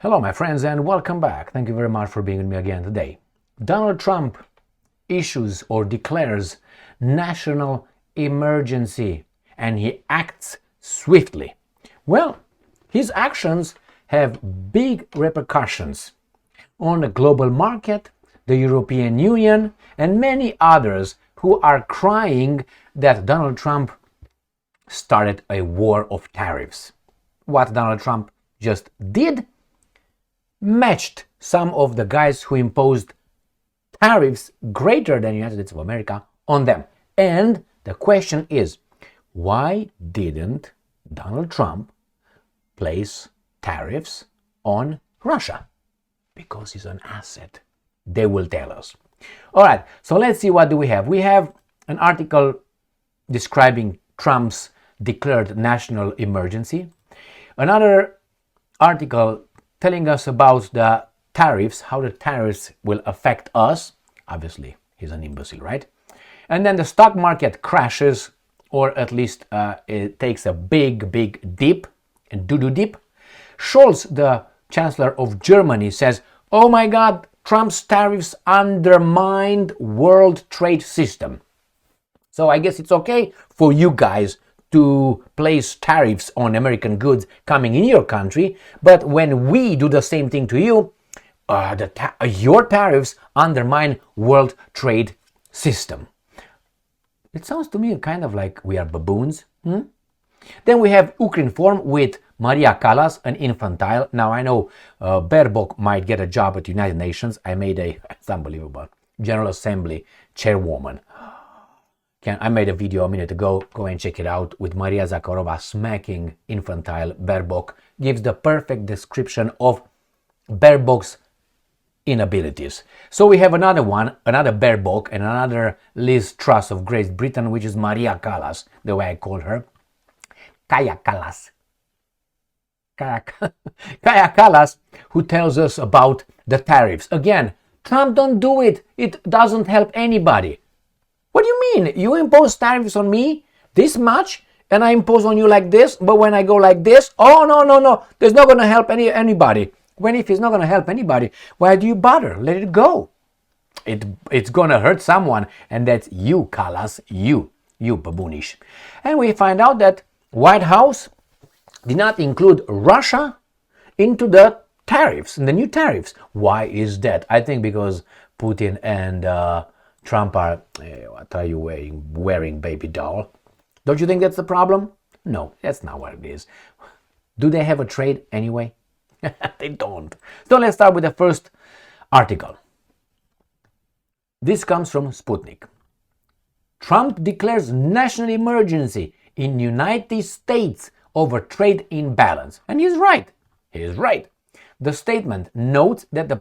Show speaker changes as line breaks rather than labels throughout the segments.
Hello, my friends, and welcome back. Thank you very much for being with me again today. Donald Trump issues or declares national emergency, and he acts swiftly. Well, his actions have big repercussions on the global market, the European Union, and many others who are crying that Donald Trump started a war of tariffs. What Donald Trump just did matched some of the guys who imposed tariffs greater than the United States of America on them. And the question is, why didn't Donald Trump place tariffs on Russia? Because he's an asset. They will tell us. All right, so let's see, what do we have? We have an article describing Trump's declared national emergency. Another article telling us about the tariffs, how the tariffs will affect us. Obviously, he's an imbecile, right? And then the stock market crashes, or at least it takes a big dip, a doo-doo dip. Scholz, the Chancellor of Germany, says, oh my God, Trump's tariffs undermined world trade system. So I guess it's okay for you guys to place tariffs on American goods coming in your country, but when we do the same thing to you, your tariffs undermine world trade system. It sounds to me kind of like we are baboons. Then we have Ukrinform with Maria Kallas, an infantile. Now I know Baerbock might get a job at the United Nations. It's unbelievable, General Assembly chairwoman. I made a video a minute ago, go and check it out, with Maria Zakharova smacking infantile Baerbock. Gives the perfect description of Baerbock's inabilities. So we have another Baerbock, and another Liz Truss of Great Britain, which is Maria Kallas, the way I call her. Kaya Kallas. Kaya Kallas, who tells us about the tariffs. Again, Trump don't do it. It doesn't help anybody. What do you mean? You impose tariffs on me this much, and I impose on you like this, but when I go like this, oh, no, there's not going to help anybody. When if it's not going to help anybody, why do you bother? Let it go. It's going to hurt someone, and that's you, Kallas, you baboonish. And we find out that White House did not include Russia into the tariffs, in the new tariffs. Why is that? I think because Putin and Trump are, what are you wearing, baby doll? Don't you think that's the problem? No, that's not what it is. Do they have a trade anyway? They don't. So let's start with the first article. This comes from Sputnik. Trump declares national emergency in United States over trade imbalance. And he's right. He is right. The statement notes that the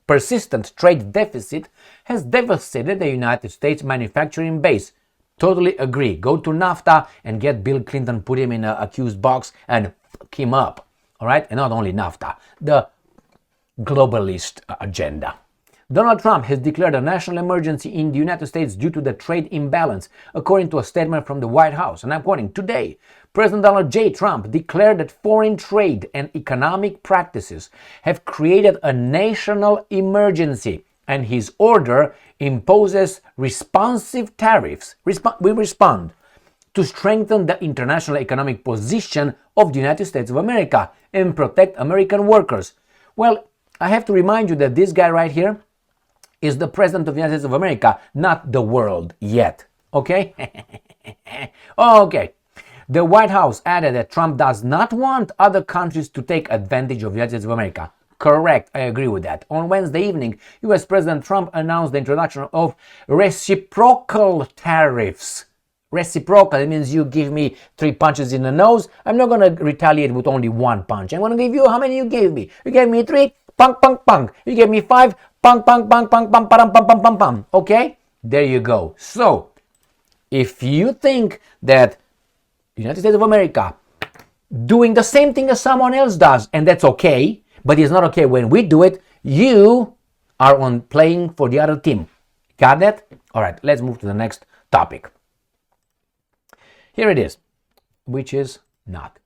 persistent trade deficit has devastated the United States manufacturing base. Totally agree. Go to NAFTA and get Bill Clinton, put him in an accused box and fuck him up. All right? And not only NAFTA, the globalist agenda. Donald Trump has declared a national emergency in the United States due to the trade imbalance, according to a statement from the White House. And I'm quoting, today, President Donald J. Trump declared that foreign trade and economic practices have created a national emergency, and his order imposes responsive tariffs. We respond to strengthen the international economic position of the United States of America and protect American workers. Well, I have to remind you that this guy right here is the President of the United States of America, not the world yet. Okay? Okay. The White House added that Trump does not want other countries to take advantage of the United States of America. Correct, I agree with that. On Wednesday evening, US President Trump announced the introduction of reciprocal tariffs. Reciprocal, it means you give me 3 punches in the nose. I'm not going to retaliate with only 1 punch. I'm going to give you, how many you gave me? You gave me 3, punk, punk, punk. You gave me 5, punk, punk, punk, punk, punk, pum, pum, pum, pum, pum. Okay? There you go. So, if you think that the United States of America doing the same thing as someone else does, and that's okay, but it's not okay when we do it, you are on playing for the other team. Got that? All right, let's move to the next topic. Here it is, which is not.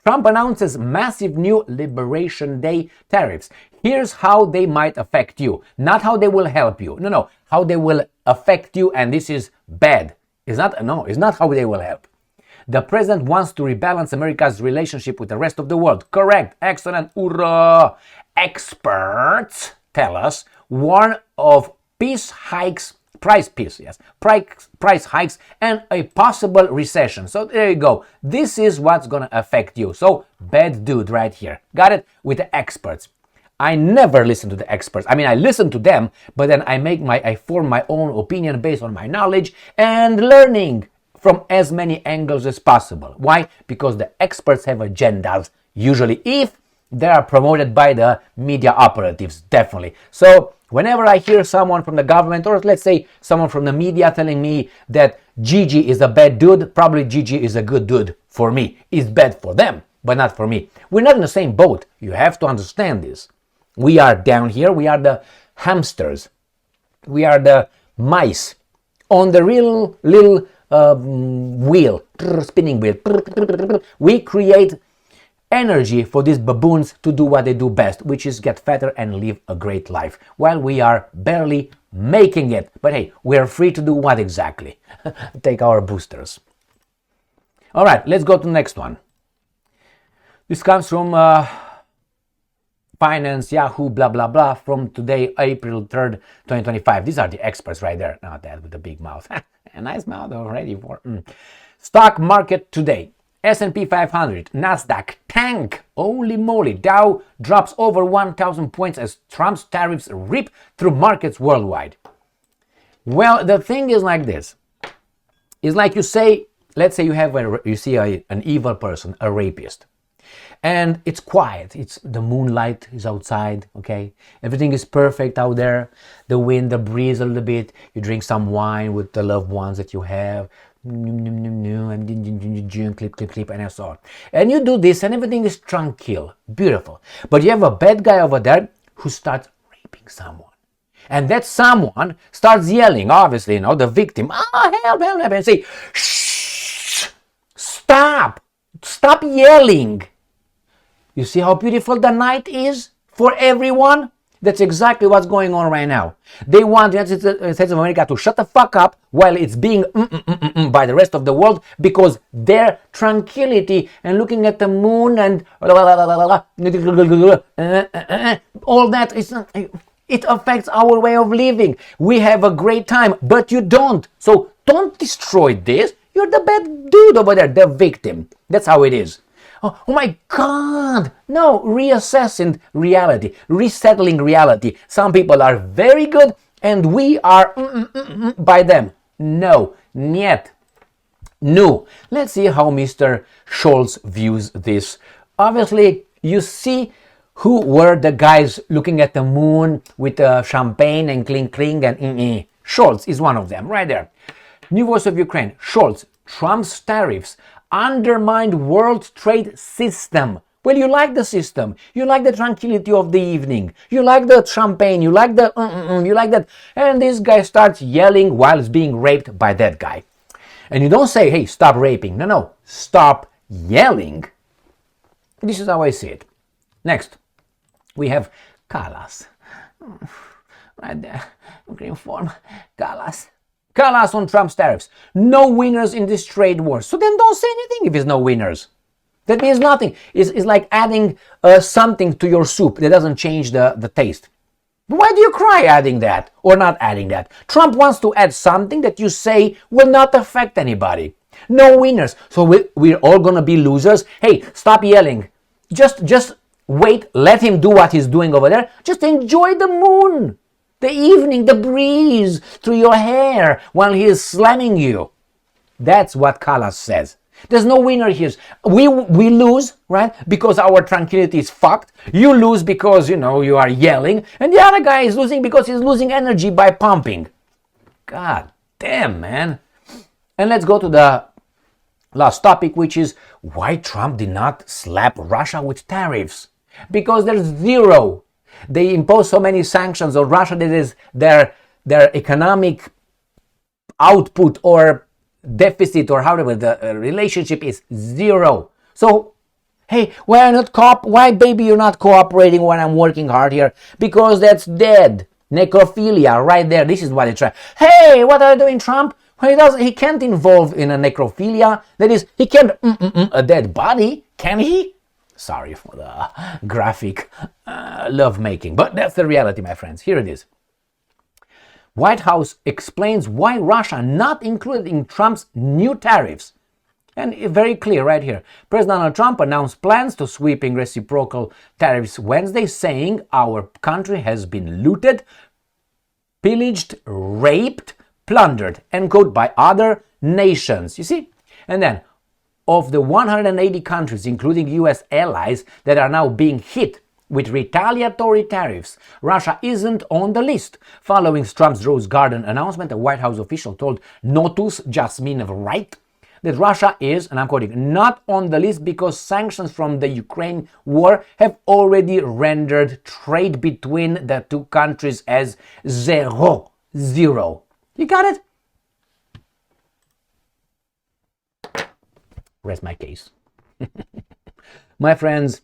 Trump announces massive new Liberation Day tariffs. Here's how they might affect you. Not how they will help you. No. How they will affect you, and this is bad. It's not how they will help. The president wants to rebalance America's relationship with the rest of the world. Correct. Excellent. Hoorah. Experts tell us warn of price hikes and a possible recession. So there you go. This is what's going to affect you. So bad dude right here. Got it? With the experts. I never listen to the experts. I mean, I listen to them, but then I form my own opinion based on my knowledge and learning from as many angles as possible. Why? Because the experts have agendas, usually, if they are promoted by the media operatives, definitely. So whenever I hear someone from the government, or let's say someone from the media telling me that Gigi is a bad dude, probably Gigi is a good dude for me. It's bad for them, but not for me. We're not in the same boat. You have to understand this. We are down here. We are the hamsters. We are the mice on the real little wheel, spinning wheel. We create energy for these baboons to do what they do best, which is get fatter and live a great life, while we are barely making it. But hey, we are free to do what exactly? Take our boosters. All right, let's go to the next one. This comes from Finance, Yahoo, blah, blah, blah, from today, April 3rd, 2025. These are the experts right there. Not that with the big mouth. A nice mouth already. Stock market today. S&P 500, Nasdaq tank. Holy moly. Dow drops over 1,000 points as Trump's tariffs rip through markets worldwide. Well, the thing is like this. It's like you say, let's say you see an evil person, a rapist. And it's quiet. The moonlight is outside, okay? Everything is perfect out there. The wind, the breeze a little bit. You drink some wine with the loved ones that you have. And clip, and so on. And you do this and everything is tranquil, beautiful. But you have a bad guy over there who starts raping someone. And that someone starts yelling, obviously, the victim, help, and say, shh, stop yelling. You see how beautiful the night is for everyone? That's exactly what's going on right now. They want the United States of America to shut the fuck up while it's being by the rest of the world, because their tranquility and looking at the moon and all that it affects our way of living. We have a great time, but you don't. So don't destroy this. You're the bad dude over there, the victim. That's how it is. Oh my God! No, reassessing reality, resettling reality. Some people are very good and we are by them. No, niet. No. Let's see how Mr. Scholz views this. Obviously, you see who were the guys looking at the moon with champagne and cling and Scholz is one of them, right there. New Voice of Ukraine. Scholz, Trump's tariffs undermined world trade system. Well, you like the system. You like the tranquility of the evening. You like the champagne. You like the you like that. And this guy starts yelling while he's being raped by that guy. And you don't say, hey, stop raping. No. Stop yelling. This is how I see it. Next, we have Kallas. Right there. Green form. Kallas. Kallas on Trump's tariffs. No winners in this trade war. So then don't say anything if there's no winners. That means nothing. It's like adding something to your soup that doesn't change the taste. Why do you cry adding that or not adding that? Trump wants to add something that you say will not affect anybody. No winners. So we're all going to be losers. Hey, stop yelling. Just wait. Let him do what he's doing over there. Just enjoy the moon. The evening, the breeze through your hair while he is slamming you. That's what Kallas says. There's no winner here. We lose, right? Because our tranquility is fucked. You lose because, you are yelling. And the other guy is losing because he's losing energy by pumping. God damn, man. And let's go to the last topic, which is why Trump did not slap Russia with tariffs. Because there's zero. They impose so many sanctions on Russia that is their economic output or deficit or however the relationship is zero. So Hey, why baby you're not cooperating when I'm working hard here? Because that's dead. Necrophilia right there. This is what they try. Hey, what are you doing, Trump? Well, he can't involve in a necrophilia. That is, he can't a dead body, can he? Sorry for the graphic love making, but that's the reality, my friends. Here it is. White House explains why Russia not included in Trump's new tariffs. And very clear right here. President Donald Trump announced plans to sweeping reciprocal tariffs Wednesday, saying our country has been looted, pillaged, raped, plundered, end quote, by other nations. You see? And then, of the 180 countries, including US allies, that are now being hit with retaliatory tariffs, Russia isn't on the list. Following Trump's Rose Garden announcement, a White House official told Notus Jasmine Wright that Russia is, and I'm quoting, not on the list because sanctions from the Ukraine war have already rendered trade between the two countries as zero. You got it? Rest my case. My friends,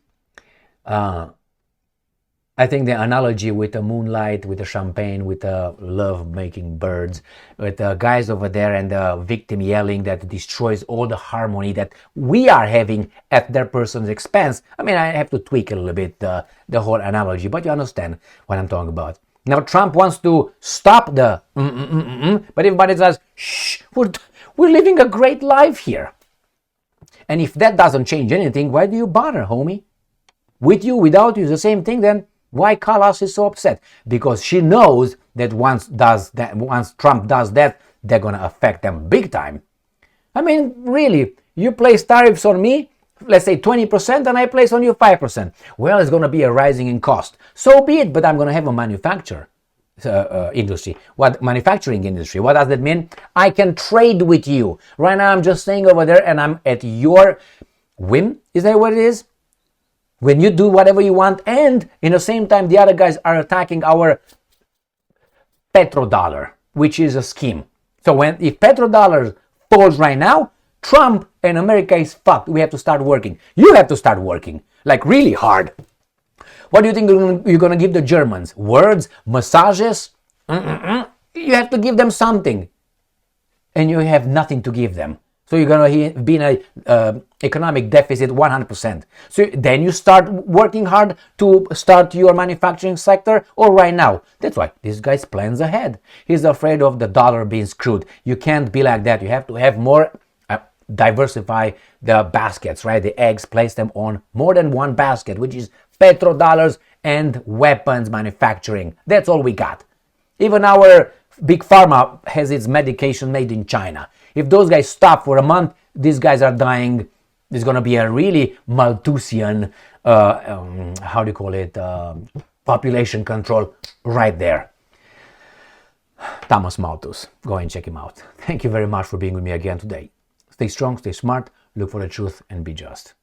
I think the analogy with the moonlight, with the champagne, with the love-making birds, with the guys over there and the victim yelling that destroys all the harmony that we are having at their person's expense. I mean, I have to tweak a little bit the whole analogy, but you understand what I'm talking about. Now, Trump wants to stop the but everybody says, shh, we're living a great life here. And if that doesn't change anything, why do you bother, homie? With you, without you, the same thing, then why Kallas is so upset? Because she knows that once Trump does that, they're going to affect them big time. I mean, really, you place tariffs on me, let's say 20%, and I place on you 5%. Well, it's going to be a rising in cost. So be it, but I'm going to have a manufacturing industry. What does that mean? I can trade with you. Right now, I'm just staying over there, and I'm at your whim. Is that what it is? When you do whatever you want, and in the same time, the other guys are attacking our petrodollar, which is a scheme. So if petrodollar falls right now, Trump and America is fucked. We have to start working. You have to start working, like really hard. What do you think you're going to give the Germans? Words? Massages? You have to give them something. And you have nothing to give them. So you're going to be in an economic deficit 100%. So then you start working hard to start your manufacturing sector, or right now. That's why this guy's plans ahead. He's afraid of the dollar being screwed. You can't be like that. You have to have more, diversify the baskets, right? The eggs, place them on more than one basket, which is petrodollars and weapons manufacturing. That's all we got. Even our big pharma has its medication made in China. If those guys stop for a month, these guys are dying. There's going to be a really Malthusian, population control right there. Thomas Malthus. Go and check him out. Thank you very much for being with me again today. Stay strong, stay smart, look for the truth, and be just.